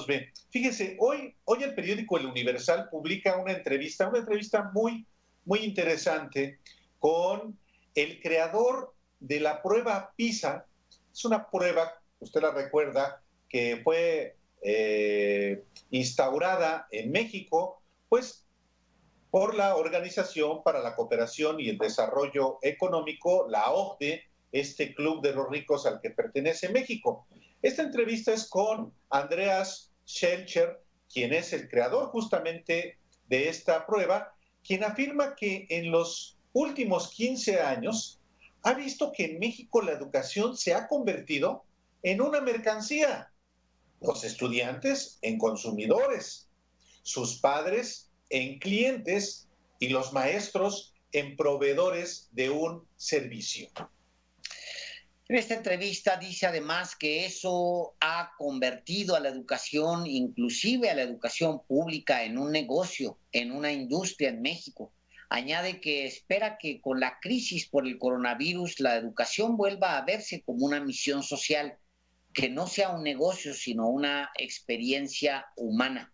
nos ve. Fíjese, hoy el periódico El Universal publica una entrevista muy, muy interesante con el creador de la prueba PISA. Es una prueba, usted la recuerda, que fue instaurada en México, pues por la Organización para la Cooperación y el Desarrollo Económico, la OCDE, este club de los ricos al que pertenece México. Esta entrevista es con Andreas Schelcher, quien es el creador justamente de esta prueba, quien afirma que en los últimos 15 años ha visto que en México la educación se ha convertido en una mercancía, los estudiantes en consumidores, sus padres en clientes y los maestros en proveedores de un servicio. En esta entrevista dice además que eso ha convertido a la educación, inclusive a la educación pública, en un negocio, en una industria en México. Añade que espera que con la crisis por el coronavirus la educación vuelva a verse como una misión social, que no sea un negocio, sino una experiencia humana.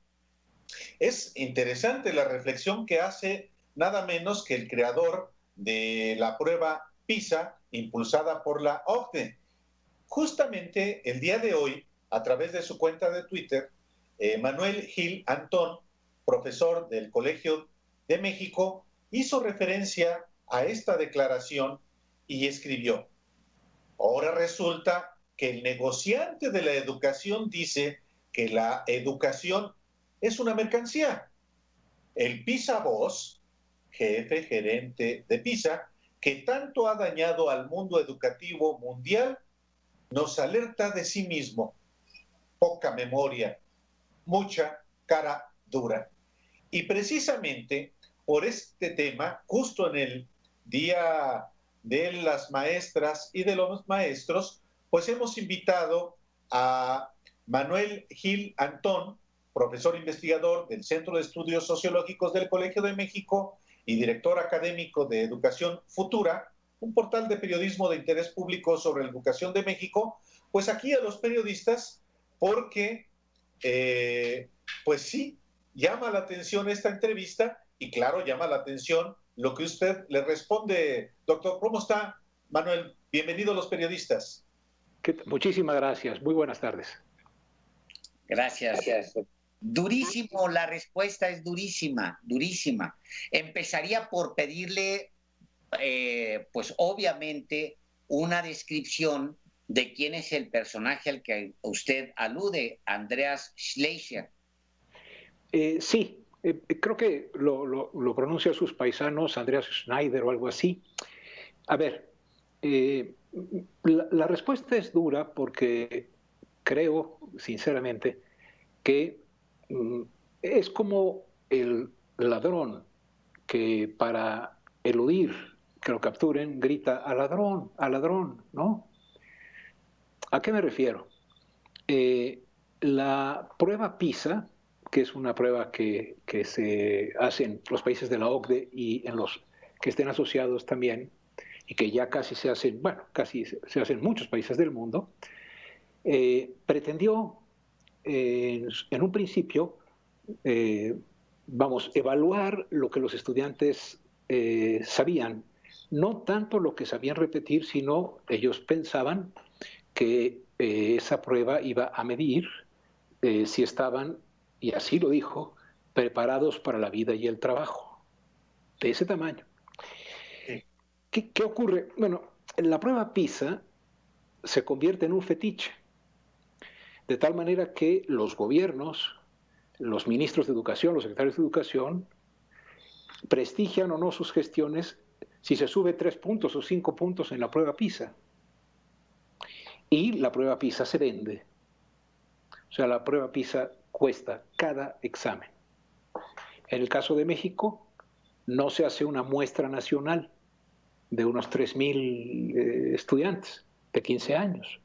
Es interesante la reflexión que hace nada menos que el creador de la prueba PISA, impulsada por la OCDE. Justamente el día de hoy, a través de su cuenta de Twitter, Manuel Gil Antón, profesor del Colegio de México, hizo referencia a esta declaración y escribió: ahora resulta que el negociante de la educación dice que la educación es una mercancía. El PISA Boss, jefe gerente de PISA, que tanto ha dañado al mundo educativo mundial, nos alerta de sí mismo. Poca memoria, mucha cara dura. Y precisamente por este tema, justo en el Día de las Maestras y de los Maestros, pues hemos invitado a Manuel Gil Antón, profesor investigador del Centro de Estudios Sociológicos del Colegio de México y director académico de Educación Futura, un portal de periodismo de interés público sobre la educación de México, pues aquí a los periodistas, porque, pues sí, llama la atención esta entrevista y claro, llama la atención lo que usted le responde. Doctor, ¿cómo está, Manuel? Bienvenido a los periodistas. Muchísimas gracias. Muy buenas tardes. Gracias. Durísimo, la respuesta es durísima, durísima. Empezaría por pedirle, pues obviamente, una descripción de quién es el personaje al que usted alude, Andreas Schleicher. Sí, creo que lo pronuncia sus paisanos, Andreas Schneider o algo así. A ver, la respuesta es dura porque creo, sinceramente, que es como el ladrón que para eludir que lo capturen grita al ladrón, ¿no? ¿A qué me refiero? La prueba PISA, que es una prueba que se hace en los países de la OCDE y en los que estén asociados también, y que ya casi se hacen, bueno, casi se hacen en muchos países del mundo, pretendió en un principio, evaluar lo que los estudiantes sabían, no tanto lo que sabían repetir, sino ellos pensaban que esa prueba iba a medir si estaban, y así lo dijo, preparados para la vida y el trabajo, de ese tamaño. ¿Qué ocurre? Bueno, la prueba PISA se convierte en un fetiche, de tal manera que los gobiernos, los ministros de educación, los secretarios de educación, prestigian o no sus gestiones si se sube 3 puntos o 5 puntos en la prueba PISA. Y la prueba PISA se vende. O sea, la prueba PISA cuesta cada examen. En el caso de México, no se hace una muestra nacional de unos 3,000 estudiantes de 15 años.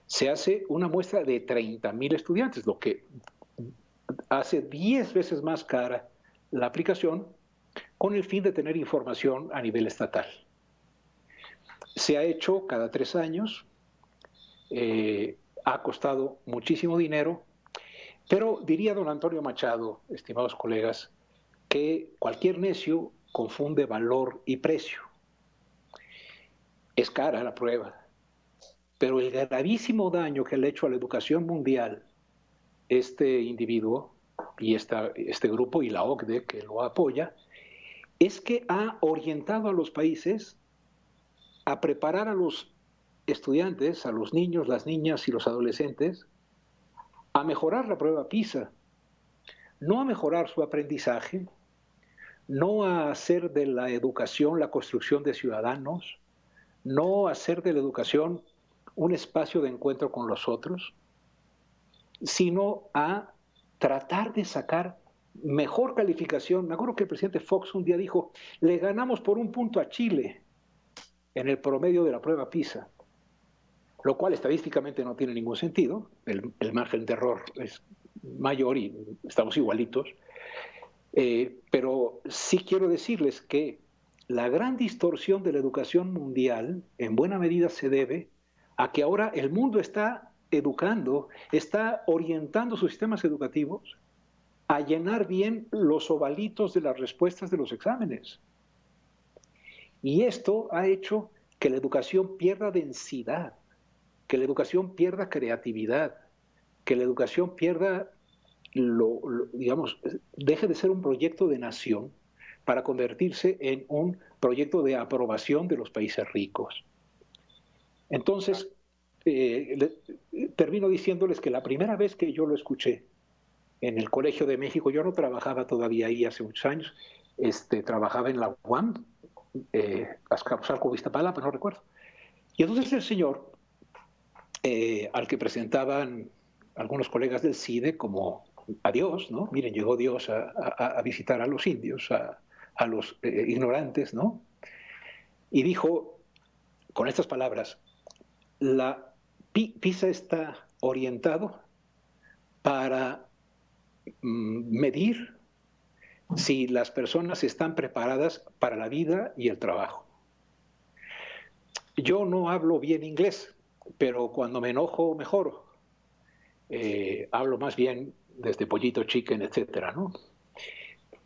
Se hace una muestra de 30,000 estudiantes, lo que hace 10 veces más cara la aplicación con el fin de tener información a nivel estatal. Se ha hecho cada 3 años, ha costado muchísimo dinero. Pero diría don Antonio Machado, estimados colegas, que cualquier necio confunde valor y precio. Es cara la prueba, pero el gravísimo daño que le ha hecho a la educación mundial este individuo y este grupo y la OCDE que lo apoya, es que ha orientado a los países a preparar a los estudiantes, a los niños, las niñas y los adolescentes, a mejorar la prueba PISA, no a mejorar su aprendizaje, no a hacer de la educación la construcción de ciudadanos, no a hacer de la educación un espacio de encuentro con los otros, sino a tratar de sacar mejor calificación. Me acuerdo que el presidente Fox un día dijo, le ganamos por 1 punto a Chile en el promedio de la prueba PISA, lo cual estadísticamente no tiene ningún sentido, el margen de error es mayor y estamos igualitos, pero sí quiero decirles que la gran distorsión de la educación mundial en buena medida se debe a que ahora el mundo está educando, está orientando sus sistemas educativos a llenar bien los ovalitos de las respuestas de los exámenes. Y esto ha hecho que la educación pierda densidad, que la educación pierda creatividad, que la educación pierda, digamos, deje de ser un proyecto de nación para convertirse en un proyecto de aprobación de los países ricos. Entonces, termino diciéndoles que la primera vez que yo lo escuché en el Colegio de México, yo no trabajaba todavía ahí hace muchos años, trabajaba en la UAM, Azcapotzalco, Iztapalapa, no recuerdo. Y entonces el señor, al que presentaban algunos colegas del CIDE como a Dios, ¿no? Miren, llegó Dios a visitar a los indios, a los ignorantes, ¿no? Y dijo, con estas palabras, la PISA está orientado para medir si las personas están preparadas para la vida y el trabajo. Yo no hablo bien inglés, pero cuando me enojo mejoro. Hablo más bien desde pollito, chicken, etcétera, ¿no?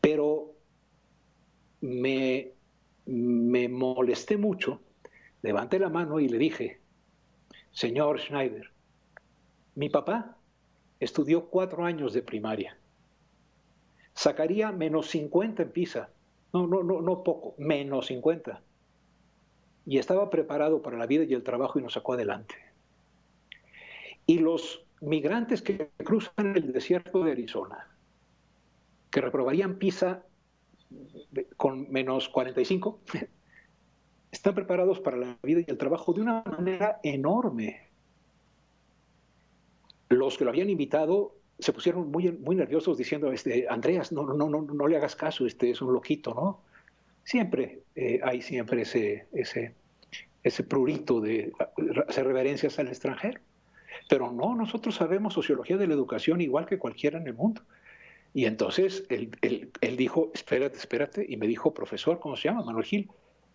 Pero me molesté mucho, levanté la mano y le dije, señor Schneider, mi papá estudió 4 años de primaria. Sacaría -50 en PISA. No poco, -50. Y estaba preparado para la vida y el trabajo y nos sacó adelante. Y los migrantes que cruzan el desierto de Arizona, que reprobarían PISA con -45, están preparados para la vida y el trabajo de una manera enorme. Los que lo habían invitado se pusieron muy nerviosos diciendo, Andreas, no le hagas caso, es un loquito, ¿no? Siempre hay siempre ese prurito de hacer reverencias al extranjero. Pero no, nosotros sabemos sociología de la educación igual que cualquiera en el mundo. Y entonces él dijo, espérate, y me dijo, profesor, ¿cómo se llama? Manuel Gil.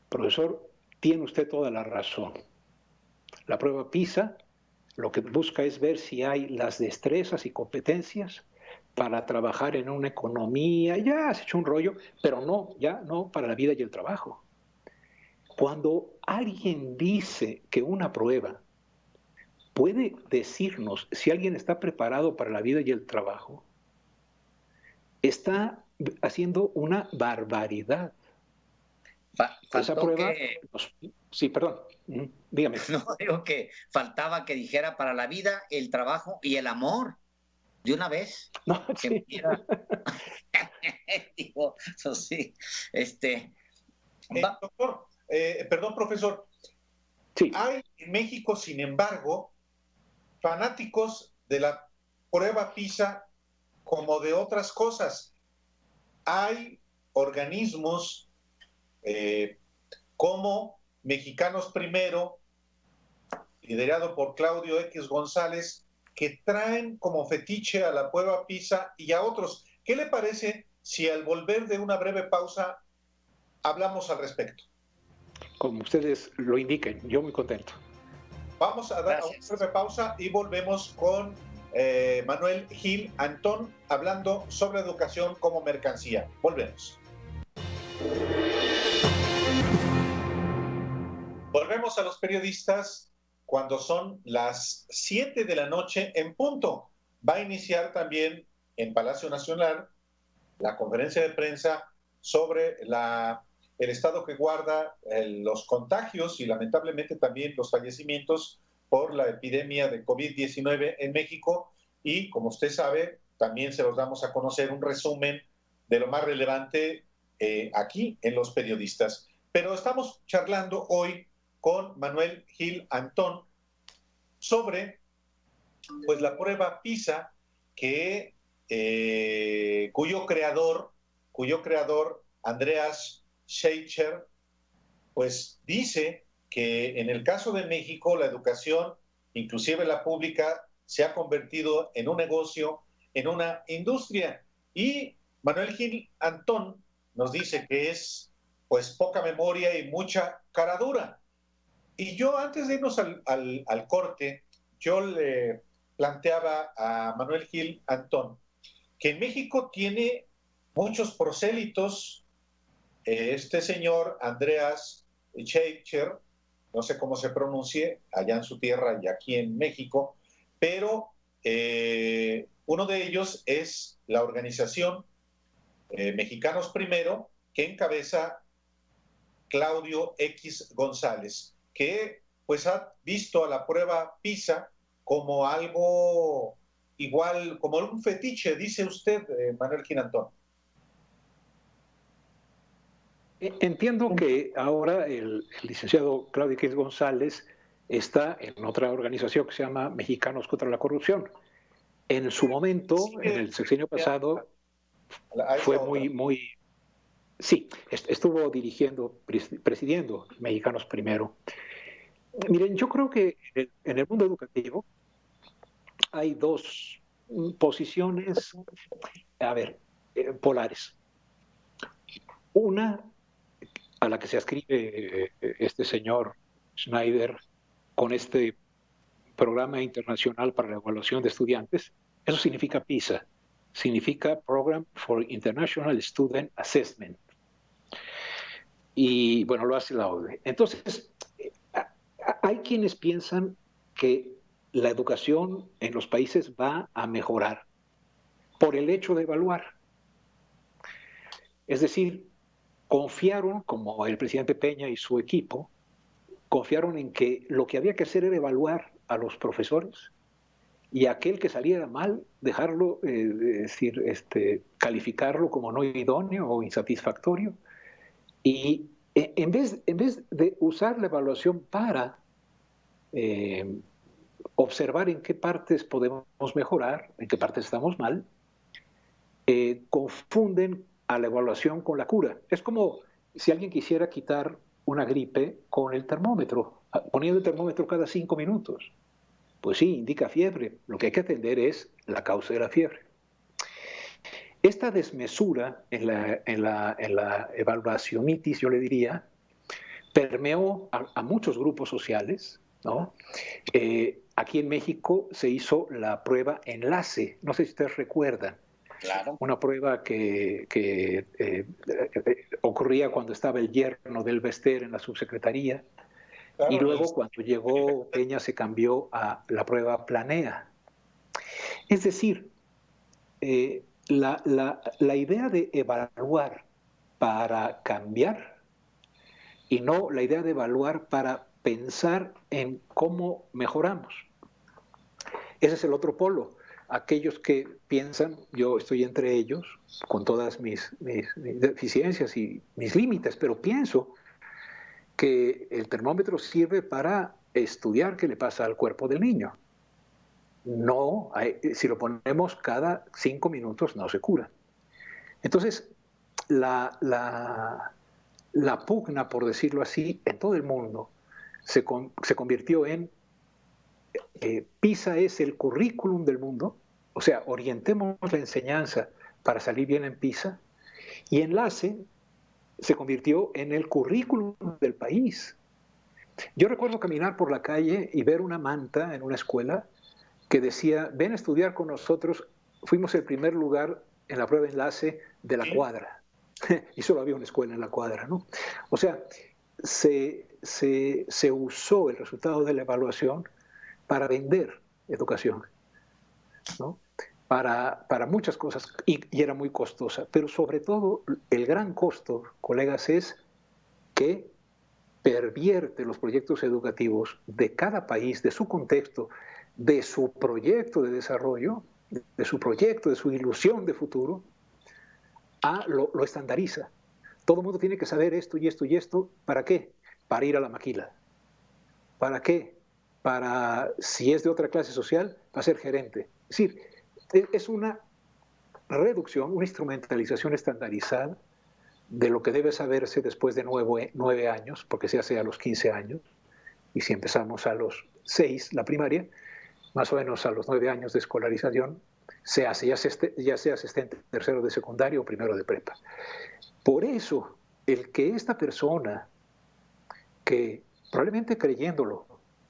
Profesor, tiene usted toda la razón. La prueba PISA lo que busca es ver si hay las destrezas y competencias para trabajar en una economía, ya has hecho un rollo, pero no para la vida y el trabajo. Cuando alguien dice que una prueba puede decirnos si alguien está preparado para la vida y el trabajo, está haciendo una barbaridad. Esa prueba... Sí, perdón. Dígame. No, digo que faltaba que dijera para la vida, el trabajo y el amor. De una vez. No, sí. Digo, eso sí. Doctor, perdón, profesor. Sí. Hay en México, sin embargo, fanáticos de la prueba PISA como de otras cosas. Hay organismos como Mexicanos Primero, liderado por Claudio X González, que traen como fetiche a la prueba PISA y a otros. ¿Qué le parece si al volver de una breve pausa hablamos al respecto? Como ustedes lo indiquen, yo muy contento. Vamos a dar una breve pausa y volvemos con Manuel Gil Antón, hablando sobre educación como mercancía. Volvemos. Volvemos a los periodistas cuando son las 7 de la noche en punto. Va a iniciar también en Palacio Nacional la conferencia de prensa sobre el estado que guarda los contagios y lamentablemente también los fallecimientos por la epidemia de COVID-19 en México. Y como usted sabe, también se los damos a conocer un resumen de lo más relevante aquí en Los Periodistas. Pero estamos charlando hoy con Manuel Gil Antón sobre pues, la prueba PISA cuyo creador, Andreas Schleicher, pues dice que en el caso de México la educación, inclusive la pública, se ha convertido en un negocio, en una industria. Y Manuel Gil Antón nos dice que es pues poca memoria y mucha cara dura. Y yo antes de irnos al corte, yo le planteaba a Manuel Gil Antón que en México tiene muchos prosélitos, este señor Andreas Schleicher, no sé cómo se pronuncie, allá en su tierra y aquí en México, pero uno de ellos es la organización Mexicanos Primero, que encabeza Claudio X González, que pues ha visto a la prueba PISA como algo igual, como un fetiche, dice usted, Manuel Gil Antón. Entiendo que ahora el licenciado Claudio X González está en otra organización que se llama Mexicanos contra la Corrupción. En su momento, sí, en el sexenio pasado, fue muy... Sí, estuvo presidiendo Mexicanos Primero. Miren, yo creo que en el mundo educativo hay dos posiciones, polares. Una, a la que se ascribe este señor Schneider con este programa internacional para la evaluación de estudiantes. Eso significa PISA, significa Program for International Student Assessment. Y bueno, lo hace la OCDE. Entonces, hay quienes piensan que la educación en los países va a mejorar por el hecho de evaluar. Es decir, confiaron, como el presidente Peña y su equipo, confiaron en que lo que había que hacer era evaluar a los profesores y aquel que saliera mal, dejarlo, calificarlo como no idóneo o insatisfactorio. Y en vez de usar la evaluación para observar en qué partes podemos mejorar, en qué partes estamos mal, confunden a la evaluación con la cura. Es como si alguien quisiera quitar una gripe con el termómetro, poniendo el termómetro cada 5 minutos. Pues sí, indica fiebre. Lo que hay que atender es la causa de la fiebre. Esta desmesura en la evaluacionitis, yo le diría, permeó a muchos grupos sociales, ¿no? Aquí en México se hizo la prueba Enlace, no sé si ustedes recuerdan. Claro. Una prueba que ocurría cuando estaba el yerno del Bester en la subsecretaría, claro, y luego cuando llegó Peña se cambió a la prueba Planea. Es decir, la idea de evaluar para cambiar y no la idea de evaluar para pensar en cómo mejoramos. Ese es el otro polo. Aquellos que piensan, yo estoy entre ellos, con todas mis deficiencias y mis límites, pero pienso que el termómetro sirve para estudiar qué le pasa al cuerpo del niño. No, si lo ponemos cada 5 minutos no se cura. Entonces, la pugna, por decirlo así, en todo el mundo se convirtió en PISA es el currículum del mundo, o sea, orientemos la enseñanza para salir bien en PISA, y Enlace se convirtió en el currículum del país. Yo recuerdo caminar por la calle y ver una manta en una escuela que decía, ven a estudiar con nosotros, fuimos el primer lugar en la prueba de enlace de la cuadra. Y solo había una escuela en la cuadra, ¿no? O sea, se usó el resultado de la evaluación para vender educación, ¿no? Para muchas cosas, y era muy costosa. Pero sobre todo, el gran costo, colegas, es que pervierte los proyectos educativos de cada país, de su contexto, de su proyecto de desarrollo, de su proyecto, de su ilusión de futuro, lo estandariza. Todo el mundo tiene que saber esto y esto y esto. ¿Para qué? Para ir a la maquila. ¿Para qué? Para, si es de otra clase social, para ser gerente. Es decir, es una reducción, una instrumentalización estandarizada de lo que debe saberse después de 9 años, porque se hace a los 15 años, y si empezamos a los 6, la primaria, más o menos a los 9 años de escolarización, se hace, ya sea asistente tercero de secundaria o primero de prepa. Por eso, el que esta persona, que probablemente creyéndolo,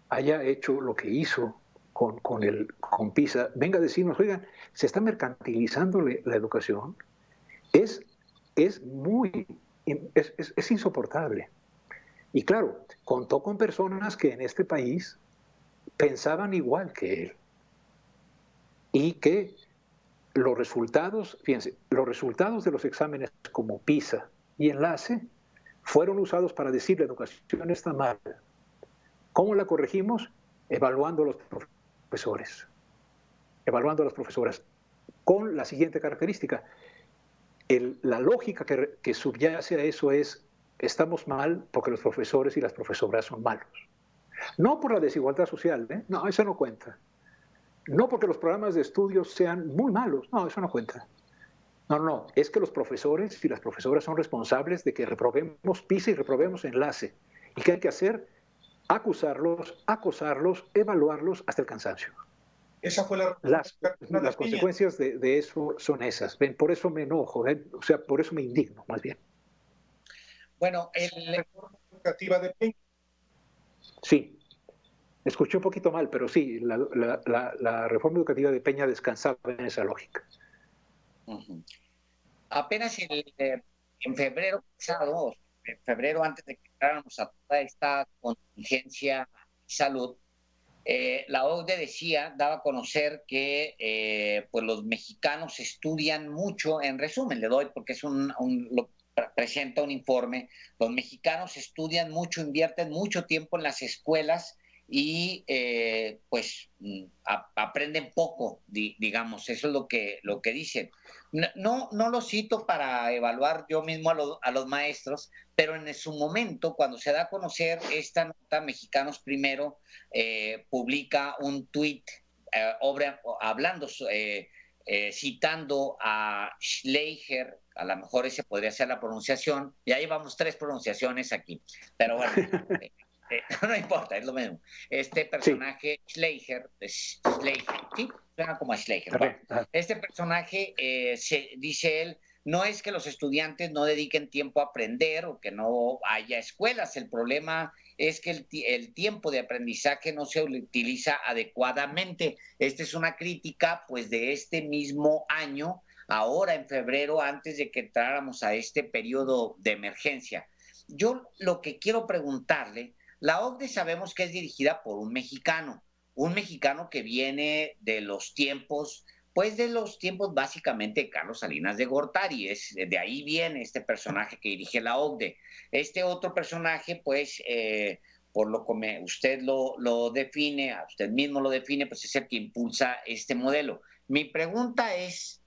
haya hecho lo que hizo con PISA, venga a decirnos, oigan, se está mercantilizando la educación, es insoportable. Y claro, contó con personas que en este país pensaban igual que él. Y que los resultados, fíjense, los resultados de los exámenes como PISA y Enlace fueron usados para decir la educación está mal. ¿Cómo la corregimos? Evaluando a los profesores, evaluando a las profesoras, con la siguiente característica. La lógica que subyace a eso es, estamos mal porque los profesores y las profesoras son malos. No por la desigualdad social, ¿eh? No, eso no cuenta. No porque los programas de estudios sean muy malos, no, eso no cuenta. No, es que los profesores y las profesoras son responsables de que reprobemos PISA y reprobemos Enlace. ¿Y qué hay que hacer? Acusarlos, acosarlos, evaluarlos hasta el cansancio. Esa fue Las consecuencias de eso son esas. Ven, por eso me enojo, o sea, por eso me indigno, más bien. Bueno, la reforma educativa de Peña. Sí, escuché un poquito mal, pero sí, la reforma educativa de Peña descansaba en esa lógica. Apenas en febrero pasado, en febrero antes de que entráramos a toda esta contingencia de salud, la OCDE daba a conocer que pues los mexicanos estudian mucho, en resumen le doy porque es presenta un informe, los mexicanos estudian mucho, invierten mucho tiempo en las escuelas y pues aprenden poco, digamos, eso es lo que dicen. No lo cito para evaluar yo mismo a los maestros, pero en su momento, cuando se da a conocer esta nota, Mexicanos Primero publica un tuit hablando, citando a Schleicher, a lo mejor ese podría ser la pronunciación, ya llevamos 3 pronunciaciones aquí, pero bueno, no importa, es lo mismo. Este personaje, sí. Schleicher, sí, suena como a Schleicher. Bueno, este personaje, dice él, no es que los estudiantes no dediquen tiempo a aprender o que no haya escuelas, el problema es que el tiempo de aprendizaje no se utiliza adecuadamente. Esta es una crítica, pues, de este mismo año, ahora en febrero, antes de que entráramos a este periodo de emergencia. Yo lo que quiero preguntarle, la OCDE sabemos que es dirigida por un mexicano que viene de los tiempos, pues de los tiempos básicamente de Carlos Salinas de Gortari, de ahí viene este personaje que dirige la OCDE. Este otro personaje, pues, por lo que usted lo define, a usted mismo lo define, pues es el que impulsa este modelo. Mi pregunta es,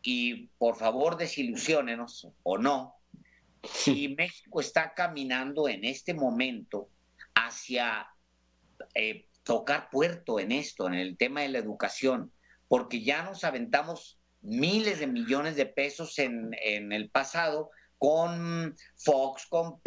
y por favor desilusiónenos o no, si México está caminando en este momento hacia tocar puerto en esto, en el tema de la educación, porque ya nos aventamos miles de millones de pesos en el pasado con Fox, con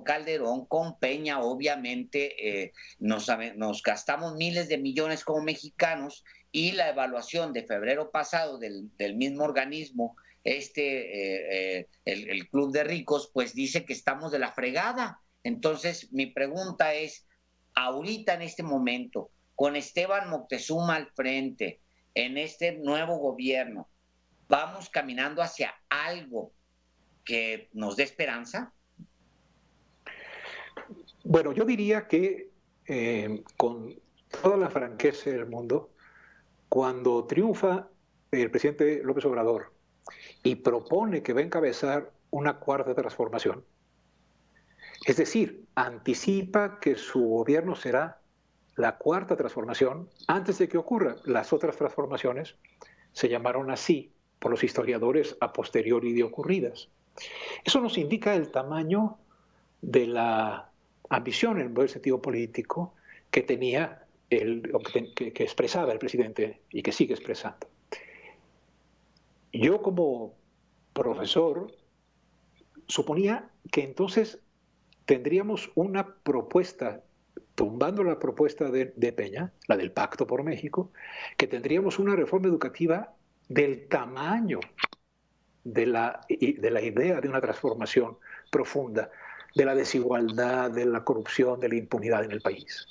Calderón, con Peña, obviamente nos gastamos miles de millones como mexicanos y la evaluación de febrero pasado del mismo organismo, el Club de Ricos, pues dice que estamos de la fregada. Entonces, mi pregunta es, ahorita en este momento, con Esteban Moctezuma al frente, en este nuevo gobierno, ¿vamos caminando hacia algo que nos dé esperanza? Bueno, yo diría que con toda la franqueza del mundo, cuando triunfa el presidente López Obrador y propone que va a encabezar una cuarta transformación, es decir, anticipa que su gobierno será la cuarta transformación antes de que ocurra. Las otras transformaciones se llamaron así por los historiadores a posteriori de ocurridas. Eso nos indica el tamaño de la ambición, en el buen sentido político, que tenía, que expresaba el presidente y que sigue expresando. Yo como profesor suponía que entonces tendríamos una propuesta, tumbando la propuesta de Peña, la del Pacto por México, que tendríamos una reforma educativa del tamaño de la idea de una transformación profunda, de la desigualdad, de la corrupción, de la impunidad en el país.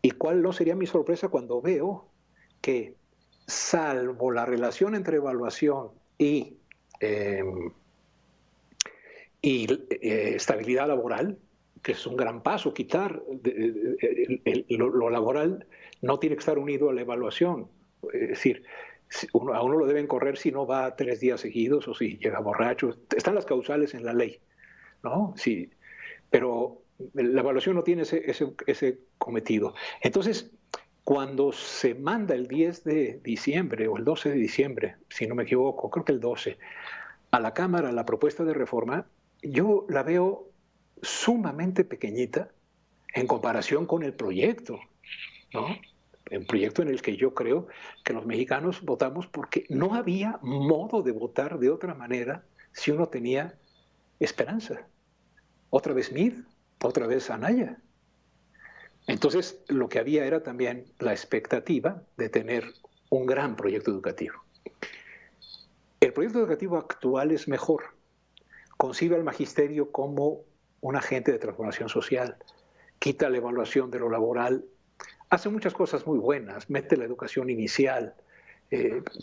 ¿Y cuál no sería mi sorpresa cuando veo que, salvo la relación entre evaluación y estabilidad laboral, que es un gran paso, quitar lo laboral no tiene que estar unido a la evaluación. Es decir, a uno lo deben correr si no va 3 días seguidos o si llega borracho. Están las causales en la ley, ¿no? Sí, pero la evaluación no tiene ese cometido. Entonces, cuando se manda el 10 de diciembre o el 12 de diciembre, si no me equivoco, creo que el 12, a la Cámara la propuesta de reforma, yo la veo sumamente pequeñita en comparación con el proyecto, ¿no? Un proyecto en el que yo creo que los mexicanos votamos porque no había modo de votar de otra manera si uno tenía esperanza. Otra vez Mid, otra vez Anaya. Entonces, lo que había era también la expectativa de tener un gran proyecto educativo. El proyecto educativo actual es mejor. Concibe al magisterio como un agente de transformación social, quita la evaluación de lo laboral, hace muchas cosas muy buenas, mete la educación inicial,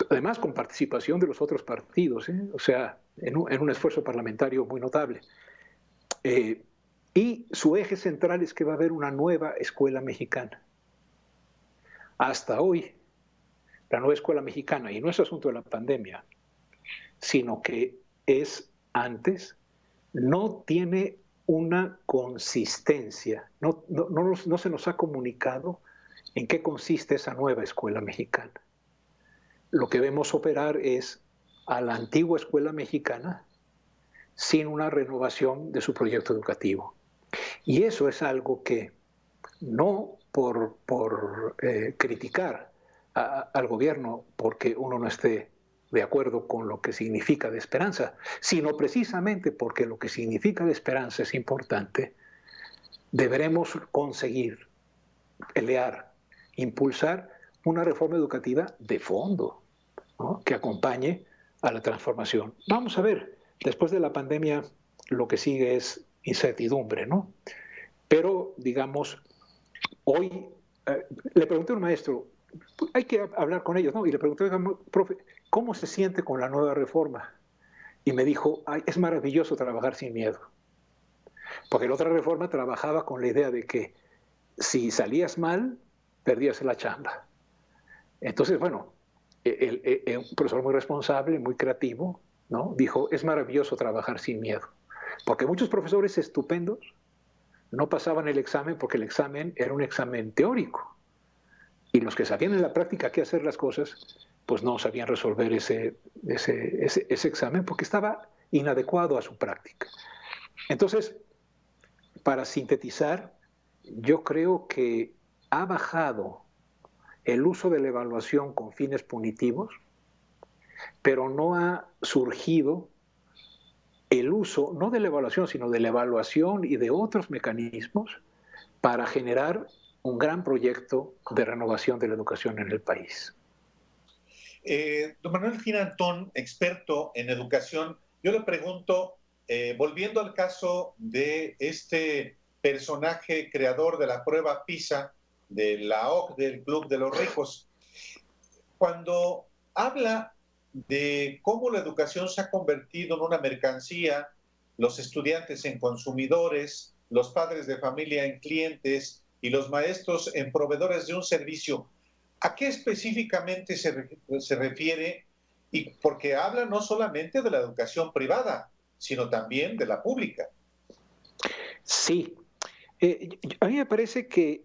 además con participación de los otros partidos, o sea, en un esfuerzo parlamentario muy notable. Y su eje central es que va a haber una nueva escuela mexicana. Hasta hoy, la nueva escuela mexicana, y no es asunto de la pandemia, sino que es antes, no tiene una consistencia, no se nos ha comunicado en qué consiste esa nueva escuela mexicana. Lo que vemos operar es a la antigua escuela mexicana sin una renovación de su proyecto educativo. Y eso es algo que, no por criticar al gobierno porque uno no esté de acuerdo con lo que significa de esperanza, sino precisamente porque lo que significa de esperanza es importante, deberemos conseguir pelear, impulsar una reforma educativa de fondo, ¿no? Que acompañe a la transformación. Vamos a ver, después de la pandemia lo que sigue es incertidumbre, ¿no? Pero, digamos, hoy le pregunté a un maestro, hay que hablar con ellos, ¿no? Y le pregunté, profe, ¿cómo se siente con la nueva reforma? Y me dijo, ay, es maravilloso trabajar sin miedo. Porque la otra reforma trabajaba con la idea de que si salías mal, perdías la chamba. Entonces, bueno, un profesor muy responsable, muy creativo, ¿no? Dijo, es maravilloso trabajar sin miedo. Porque muchos profesores estupendos no pasaban el examen porque el examen era un examen teórico. Y los que sabían en la práctica qué hacer las cosas, pues no sabían resolver ese examen porque estaba inadecuado a su práctica. Entonces, para sintetizar, yo creo que ha bajado el uso de la evaluación con fines punitivos, pero no ha surgido el uso, no de la evaluación, sino de la evaluación y de otros mecanismos para generar un gran proyecto de renovación de la educación en el país. Don Manuel Girantón, experto en educación, yo le pregunto, volviendo al caso de este personaje creador de la prueba PISA, de la OCDE, del Club de los Ricos. Cuando habla de cómo la educación se ha convertido en una mercancía, los estudiantes en consumidores, los padres de familia en clientes y los maestros en proveedores de un servicio, ¿a qué específicamente se refiere? Y porque habla no solamente de la educación privada, sino también de la pública. Sí, a mí me parece que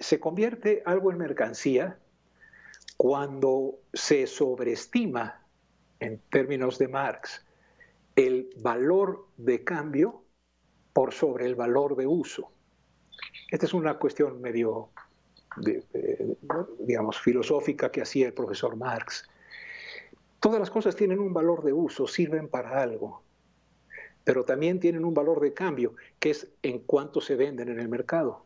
se convierte algo en mercancía cuando se sobreestima, en términos de Marx, el valor de cambio por sobre el valor de uso. Esta es una cuestión medio, digamos, filosófica que hacía el profesor Marx. Todas las cosas tienen un valor de uso, sirven para algo, pero también tienen un valor de cambio, que es en cuánto se venden en el mercado.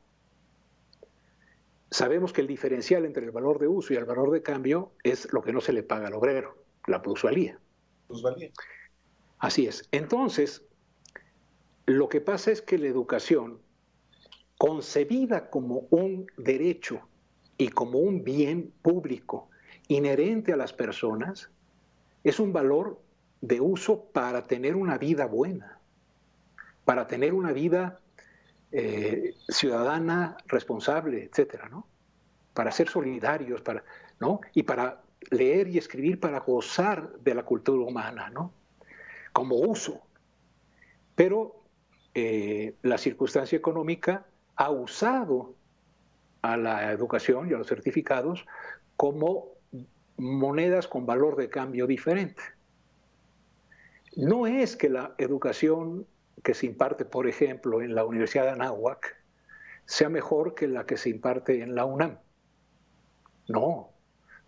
Sabemos que el diferencial entre el valor de uso y el valor de cambio es lo que no se le paga al obrero, la plusvalía. Plusvalía. Así es. Entonces, lo que pasa es que la educación, concebida como un derecho y como un bien público inherente a las personas, es un valor de uso para tener una vida buena, para tener una vida ciudadana, responsable, etcétera, ¿no? Para ser solidarios, ¿no? Y para leer y escribir para gozar de la cultura humana, ¿no? Como uso. Pero la circunstancia económica ha usado a la educación y a los certificados como monedas con valor de cambio diferente. No es que la educación que se imparte, por ejemplo, en la Universidad de Anáhuac sea mejor que la que se imparte en la UNAM. No,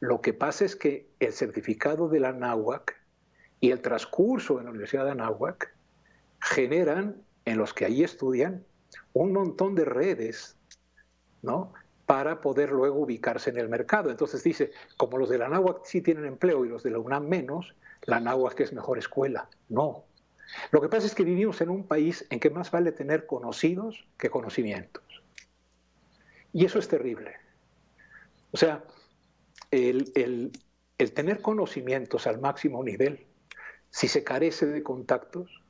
lo que pasa es que el certificado de la Anáhuac y el transcurso en la Universidad de Anáhuac generan en los que allí estudian un montón de redes, ¿no? Para poder luego ubicarse en el mercado. Entonces dice, como los de la Anáhuac sí tienen empleo y los de la UNAM menos, la Anáhuac es mejor escuela. No. Lo que pasa es que vivimos en un país en que más vale tener conocidos que conocimientos. Y eso es terrible. O sea, el tener conocimientos al máximo nivel, si se carece de contactos,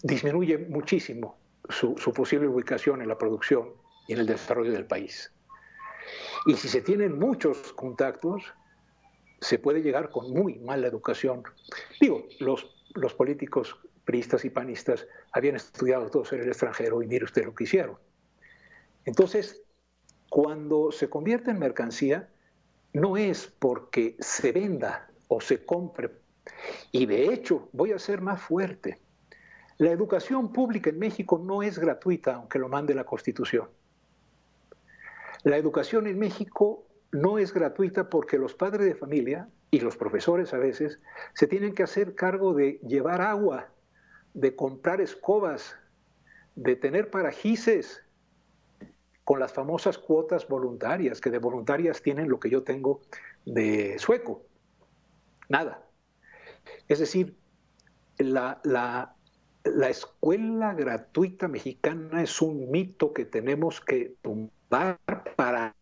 disminuye muchísimo su posible ubicación en la producción y en el desarrollo del país. Y si se tienen muchos contactos, se puede llegar con muy mala educación. Digo, los políticos priistas y panistas habían estudiado todos en el extranjero y mire usted lo que hicieron. Entonces, cuando se convierte en mercancía, no es porque se venda o se compre. Y de hecho, voy a ser más fuerte. La educación pública en México no es gratuita, aunque lo mande la Constitución. La educación en México no es gratuita porque los padres de familia y los profesores a veces se tienen que hacer cargo de llevar agua, de comprar escobas, de tener parajices, con las famosas cuotas voluntarias, que de voluntarias tienen lo que yo tengo de sueco. Nada. Es decir, la escuela gratuita mexicana es un mito que tenemos que tumbar para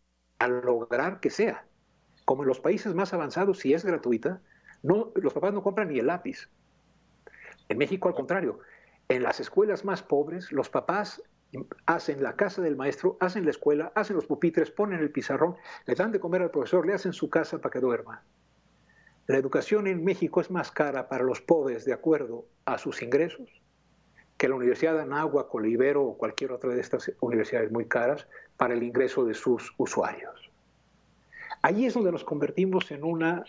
lograr que sea. Como en los países más avanzados, si es gratuita, no, los papás no compran ni el lápiz. En México, al contrario, en las escuelas más pobres, los papás hacen la casa del maestro, hacen la escuela, hacen los pupitres, ponen el pizarrón, le dan de comer al profesor, le hacen su casa para que duerma. La educación en México es más cara para los pobres de acuerdo a sus ingresos que la Universidad de Anáhuac, Ibero o cualquier otra de estas universidades muy caras para el ingreso de sus usuarios. Ahí es donde nos convertimos en una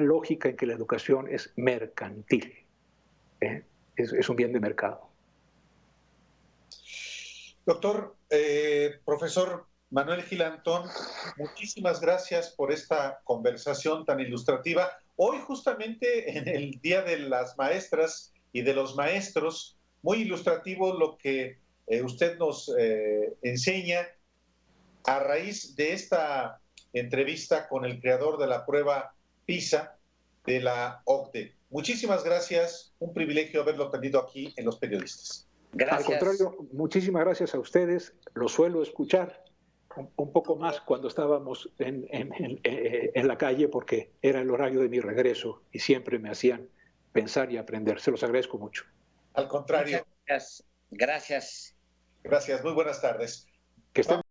lógica en que la educación es mercantil. Es un bien de mercado. Doctor, profesor Manuel Gil Antón, muchísimas gracias por esta conversación tan ilustrativa. Hoy justamente en el Día de las Maestras y de los Maestros, muy ilustrativo lo que usted nos enseña a raíz de esta entrevista con el creador de la prueba PISA de la OCDE. Muchísimas gracias, un privilegio haberlo tenido aquí en Los Periodistas. Gracias. Al contrario, muchísimas gracias a ustedes. Lo suelo escuchar un poco más cuando estábamos en la calle porque era el horario de mi regreso y siempre me hacían pensar y aprender. Se los agradezco mucho. Al contrario. Muchas gracias. Gracias. Gracias. Muy buenas tardes. Que estén